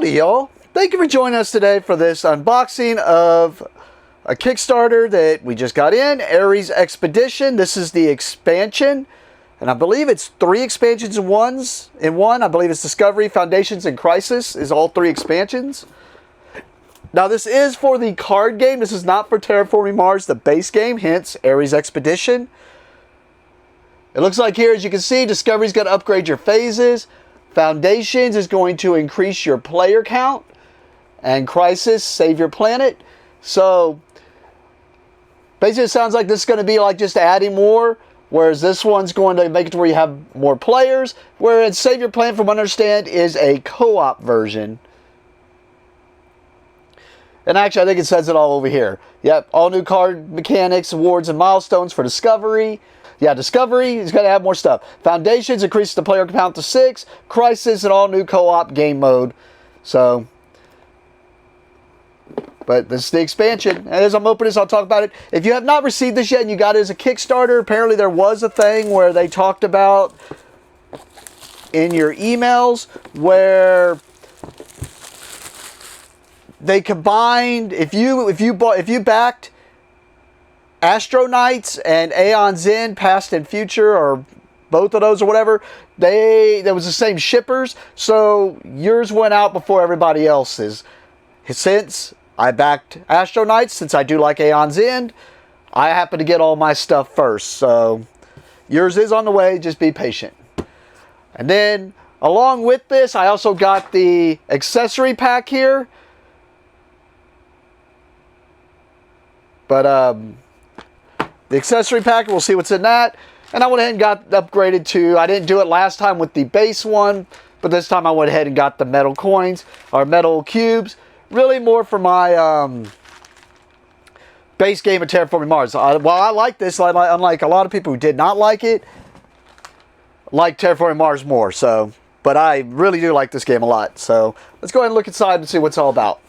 Howdy y'all. Thank you for joining us today for this unboxing of a Kickstarter that we just got in, Aries Expedition. This is the expansion, and I believe it's 3 expansions in one. I believe it's Discovery, Foundations, and Crisis is all 3 expansions. Now this is for the card game. This is not for Terraforming Mars, the base game, hence Aries Expedition. It looks like here, as you can see, Discovery's going to upgrade your phases. Foundations is going to increase your player count. And Crisis, save your planet. So, basically it sounds like this is going to be like just adding more. Whereas this one's going to make it to where you have more players. Whereas Save Your Planet, from what I understand, is a co-op version. And actually, I think it says it all over here. Yep, all new card mechanics, awards, and milestones for Discovery. Yeah, Discovery is going to have more stuff. Foundations increases the player count to 6. Crisis, an all new co-op game mode. So, but this is the expansion. And as I'm opening this, I'll talk about it. If you have not received this yet and you got it as a Kickstarter, apparently there was a thing where they talked about in your emails where they combined, if you backed Astronauts and Aeon's End, Past and Future, or both of those or whatever, there was the same shippers, so yours went out before everybody else's. Since I backed Astronauts, since I do like Aeon's End, I happen to get all my stuff first, so yours is on the way, just be patient. And then, along with this, I also got the accessory pack here. But, the accessory pack, we'll see what's in that. And I went ahead and got upgraded to, I didn't do it last time with the base one, but this time I went ahead and got the metal coins, or metal cubes. Really more for my base game of Terraforming Mars. While I like this, unlike a lot of people who did not like it, like Terraforming Mars more. So, but I really do like this game a lot. So let's go ahead and look inside and see what it's all about.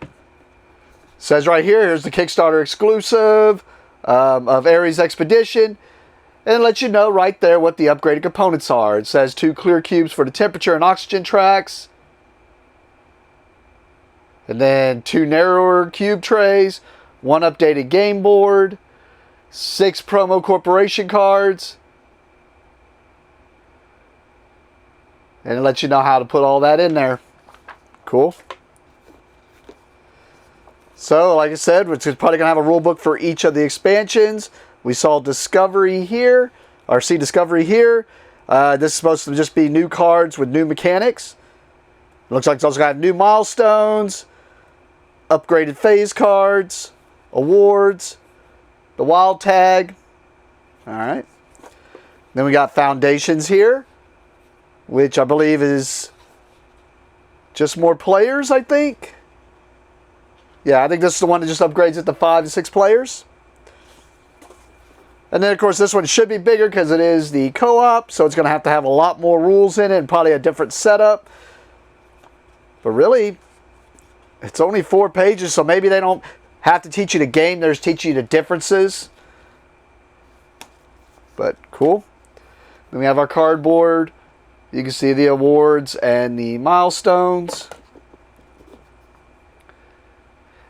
It says right here, here's the Kickstarter exclusive of Aries Expedition, and it lets you know right there what the upgraded components are. It says 2 clear cubes for the temperature and oxygen tracks, and then 2 narrower cube trays, 1 updated game board, 6 promo corporation cards, and it lets you know how to put all that in there. Cool. So, like I said, we're probably going to have a rule book for each of the expansions. We saw Discovery here, or see Discovery here. This is supposed to just be new cards with new mechanics. It looks like it's also got new milestones, upgraded phase cards, awards, the wild tag. Alright. Then we got Foundations here, which I believe is just more players, I think. Yeah, I think this is the one that just upgrades it to 5 to 6 players. And then, of course, this one should be bigger because it is the co-op, so it's going to have a lot more rules in it and probably a different setup. But really, it's only 4 pages, so maybe they don't have to teach you the game. They're just teaching you the differences. But cool. Then we have our cardboard. You can see the awards and the milestones.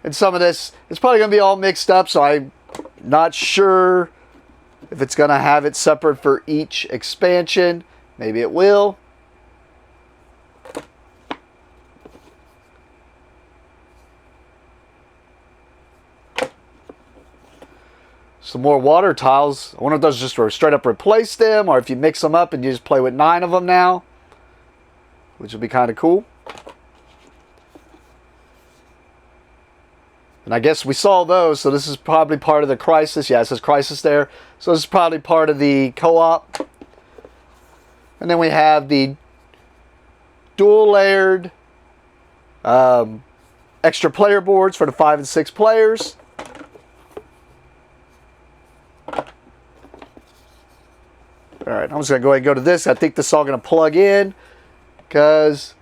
And some of this, it's probably going to be all mixed up, so I'm not sure if it's going to have it separate for each expansion. Maybe it will. Some more water tiles. I wonder if those just straight up replace them, or if you mix them up and you just play with 9 of them now, which would be kind of cool. And I guess we saw those, so this is probably part of the Crisis. Yeah, it says Crisis there. So this is probably part of the co-op. And then we have the dual layered extra player boards for the 5 and 6 players. Alright, I'm just going to go ahead and go to this. I think this is all going to plug in because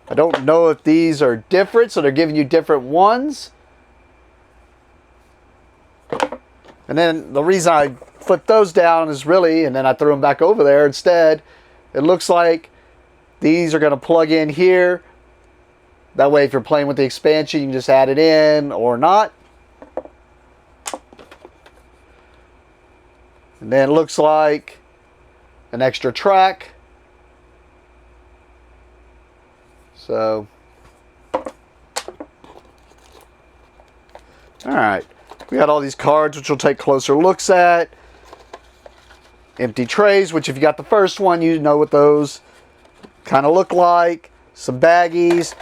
I don't know if these are different, so they're giving you different ones. And then the reason I flipped those down is really, and then I threw them back over there instead, it looks like These are going to plug in here. That way if you're playing with the expansion, you can just add it in or not. And then it looks like an extra track. So, alright. We got all these cards, which we'll take closer looks at. Empty trays, which if you got the first one, you know what those kind of look like. Some baggies.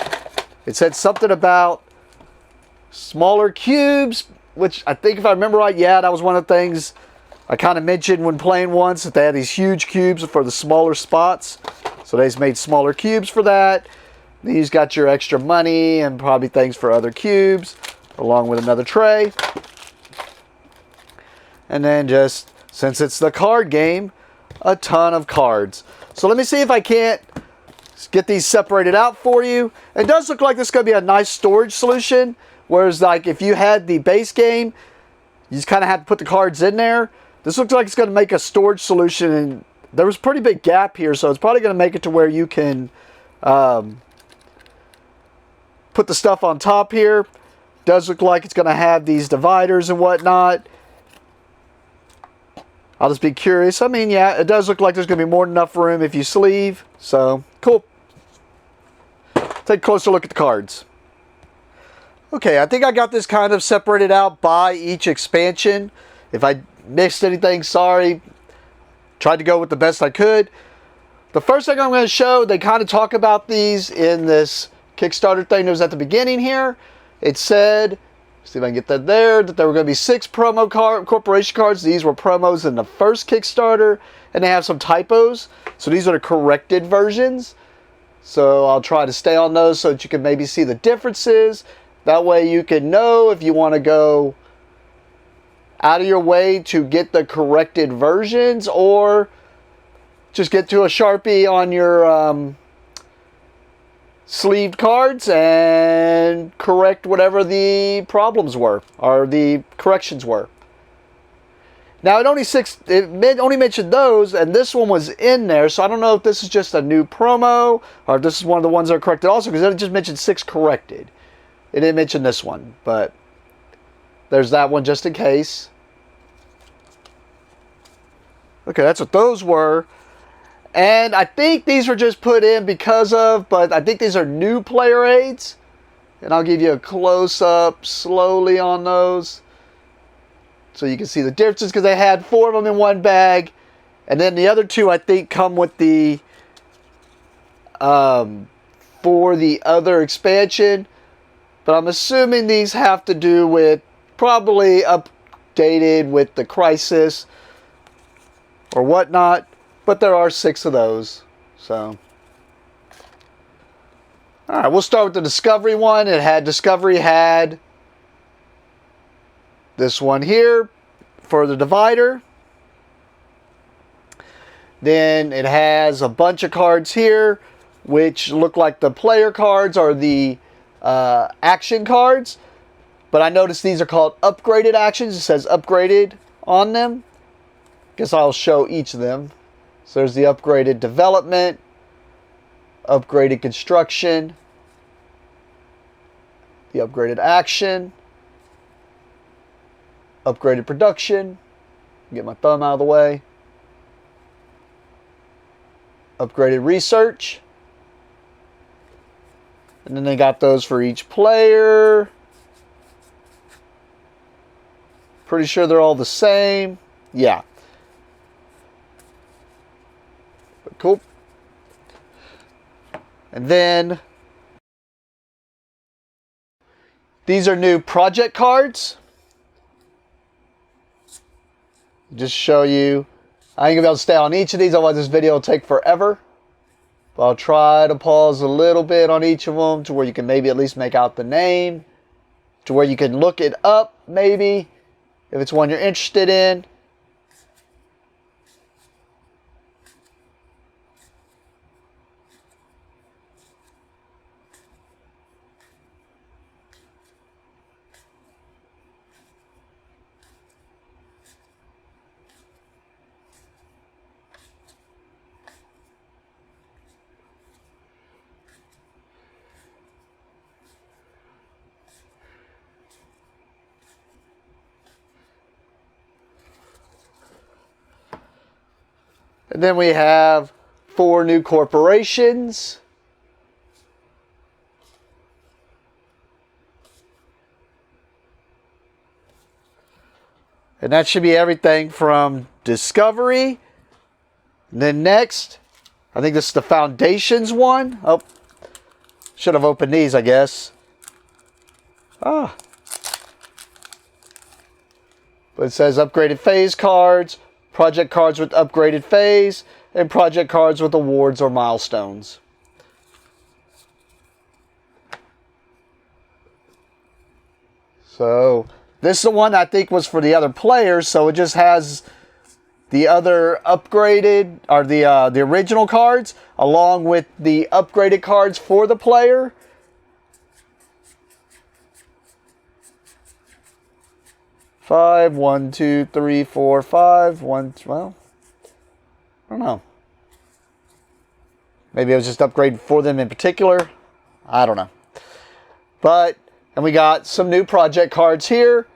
It said something about smaller cubes, which I think if I remember right, yeah, that was one of the things I kind of mentioned when playing once, that they had these huge cubes for the smaller spots. So they just made smaller cubes for that. These got your extra money and probably things for other cubes, along with another tray. And then just, since it's the card game, a ton of cards. So let me see if I can't get these separated out for you. It does look like this is going to be a nice storage solution. Whereas like if you had the base game, you just kind of have to put the cards in there. This looks like it's going to make a storage solution. And there was a pretty big gap here. So it's probably going to make it to where you can put the stuff on top here. Does look like it's going to have these dividers and whatnot. I'll just be curious. I mean, yeah, it does look like there's going to be more than enough room if you sleeve. So, cool. Take a closer look at the cards. Okay, I think I got this kind of separated out by each expansion. If I missed anything, sorry. Tried to go with the best I could. The first thing I'm going to show, they kind of talk about these in this Kickstarter thing that was at the beginning here. It said, see if I can get that there, that there were going to be 6 promo corporation cards. These were promos in the first Kickstarter, and they have some typos. So these are the corrected versions. So I'll try to stay on those so that you can maybe see the differences. That way you can know if you want to go out of your way to get the corrected versions, or just get to a Sharpie on your sleeved cards and correct whatever the problems were, or the corrections were. Now it only mentioned those, and this one was in there, so I don't know if this is just a new promo, or if this is one of the ones that are corrected also, because it just mentioned 6 corrected. It didn't mention this one, but there's that one just in case. Okay, that's what those were. And I think these were just put in because of, but I think these are new player aids. And I'll give you a close-up slowly on those, so you can see the differences, because they had 4 of them in one bag. And then the other 2, I think, come with the, for the other expansion. But I'm assuming these have to do with, probably updated with the Crisis or whatnot. But there are 6 of those. So, alright, we'll start with the Discovery one. Discovery had this one here for the divider. Then it has a bunch of cards here, which look like the player cards or the action cards. But I noticed these are called upgraded actions. It says upgraded on them. Guess I'll show each of them. So there's the upgraded development, upgraded construction, the upgraded action, upgraded production, get my thumb out of the way, upgraded research, and then they got those for each player. Pretty sure they're all the same. Yeah. Cool. And then these are new project cards. Just show you. I ain't gonna be able to stay on each of these, otherwise this video will take forever. But I'll try to pause a little bit on each of them to where you can maybe at least make out the name, to where you can look it up maybe if it's one you're interested in. And then we have 4 new corporations. And that should be everything from Discovery. And then next, I think this is the Foundations one. Oh, should have opened these, I guess. Ah. But it says upgraded phase cards, project cards with upgraded phase, and project cards with awards or milestones. So this is the one I think was for the other players, so it just has the other upgraded, or the original cards, along with the upgraded cards for the player. Five, 1, 2, 3, 4, 5, 1, well, I don't know. Maybe it was just upgraded for them in particular. I don't know. But, and we got some new project cards here.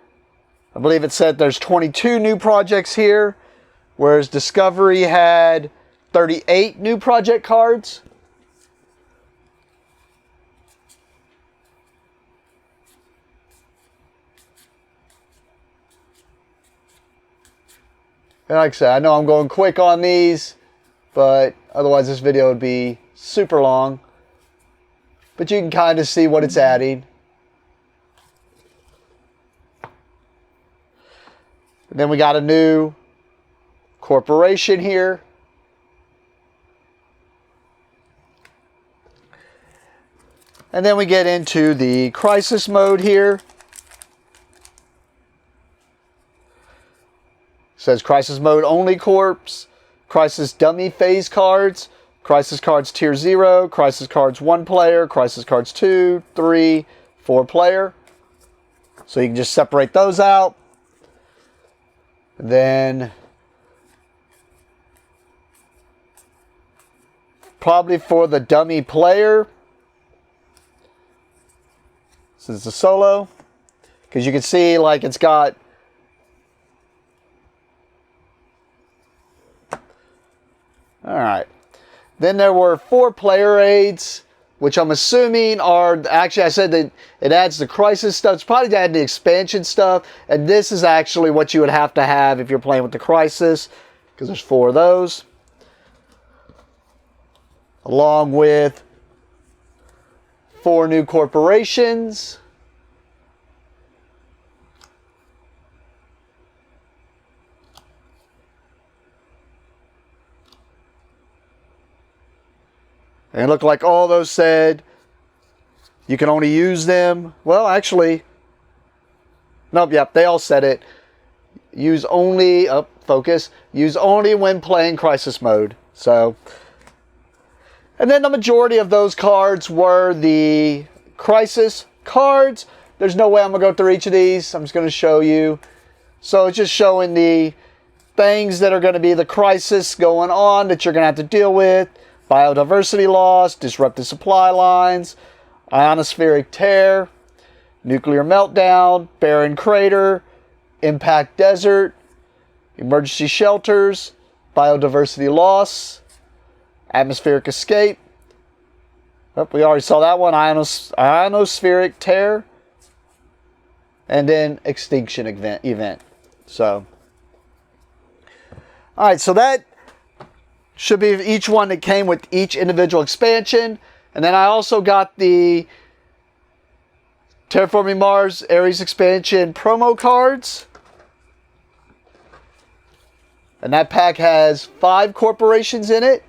I believe it said there's 22 new projects here, whereas Discovery had 38 new project cards. And like I said, I know I'm going quick on these, but otherwise this video would be super long. But you can kind of see what it's adding. And then we got a new corporation here. And then we get into the crisis mode here. It says crisis mode only corps, crisis dummy phase cards, crisis cards tier 0, crisis cards 1 player, crisis cards 2, 3, 4 player. So you can just separate those out. Then probably for the dummy player, this is the solo, because you can see like it's got alright. Then there were 4 player aids, which I'm assuming are, actually I said that it adds the crisis stuff. It's probably to add the expansion stuff. And this is actually what you would have to have if you're playing with the crisis, because there's 4 of those. Along with 4 new corporations. And it looked like all those said you can only use them. Well, actually, nope, yep, they all said it. Use only, focus, use only when playing crisis mode. So, and then the majority of those cards were the crisis cards. There's no way I'm going to go through each of these. I'm just going to show you. So it's just showing the things that are going to be the crisis going on that you're going to have to deal with. Biodiversity loss, disrupted supply lines, ionospheric tear, nuclear meltdown, barren crater, impact desert, emergency shelters, biodiversity loss, atmospheric escape. Oh, we already saw that one, ionospheric tear, and then extinction event. So, all right, so that should be each one that came with each individual expansion. And then I also got the Terraforming Mars Aries expansion promo cards. And that pack has 5 corporations in it.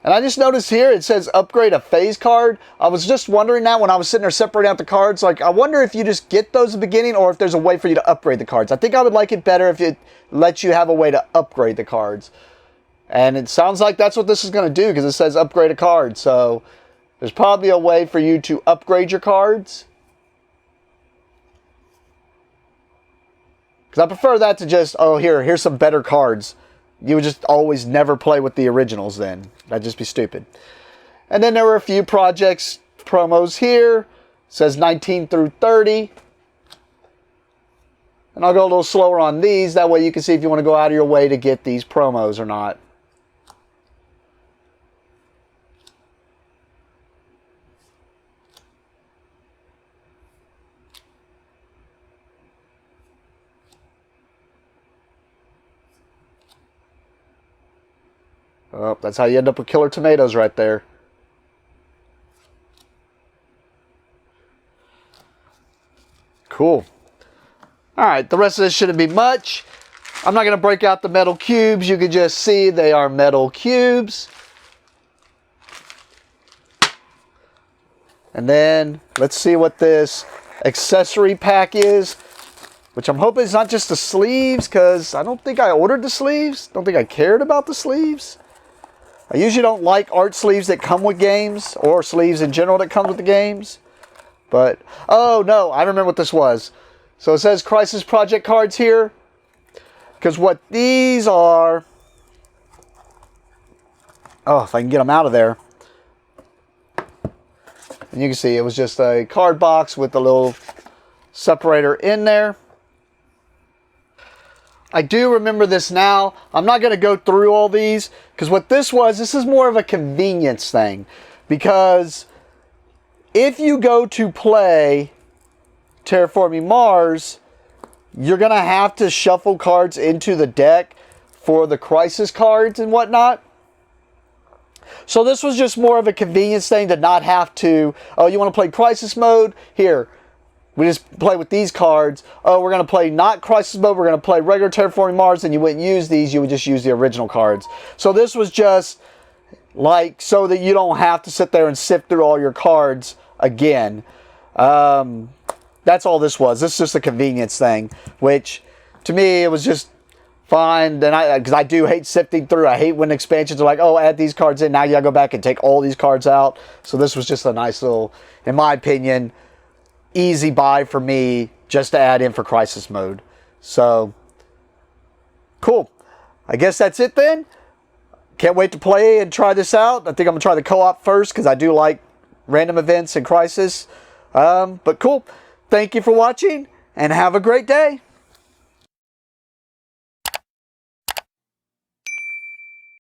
And I just noticed here it says upgrade a phase card. I was just wondering that when I was sitting there separating out the cards. Like, I wonder if you just get those at the beginning or if there's a way for you to upgrade the cards. I think I would like it better if it lets you have a way to upgrade the cards. And it sounds like that's what this is going to do because it says upgrade a card. So there's probably a way for you to upgrade your cards. Because I prefer that to just, oh, here's some better cards. You would just always never play with the originals then. That'd just be stupid. And then there were a few projects promos here. It says 19 through 30. And I'll go a little slower on these. That way you can see if you want to go out of your way to get these promos or not. Oh, that's how you end up with killer tomatoes right there. Cool. Alright, the rest of this shouldn't be much. I'm not going to break out the metal cubes. You can just see they are metal cubes. And then, let's see what this accessory pack is. Which I'm hoping is not just the sleeves, because I don't think I ordered the sleeves. Don't think I cared about the sleeves. I usually don't like art sleeves that come with games, or sleeves in general that come with the games. But, oh no, I remember what this was. So it says Crisis Project cards here. Because what these are... Oh, if I can get them out of there. And you can see it was just a card box with a little separator in there. I do remember this now. I'm not going to go through all these. Because what this is more of a convenience thing. Because if you go to play Terraforming Mars, you're going to have to shuffle cards into the deck for the Crisis cards and whatnot. So this was just more of a convenience thing to not have to, oh, you want to play Crisis mode? Here, we just play with these cards. Oh, we're going to play not Crisis mode, we're going to play regular Terraforming Mars, and you wouldn't use these, you would just use the original cards. So this was just like so that you don't have to sit there and sift through all your cards again. That's all this was. This is just a convenience thing, which to me it was just fine. And because I do hate sifting through. I hate when expansions are like, oh, add these cards in. Now you gotta go back and take all these cards out. So this was just a nice little, in my opinion, easy buy for me just to add in for Crisis mode. So cool. I guess that's it then. Can't wait to play and try this out. I think I'm gonna try the co-op first because I do like random events and Crisis. But cool. Thank you for watching, and have a great day.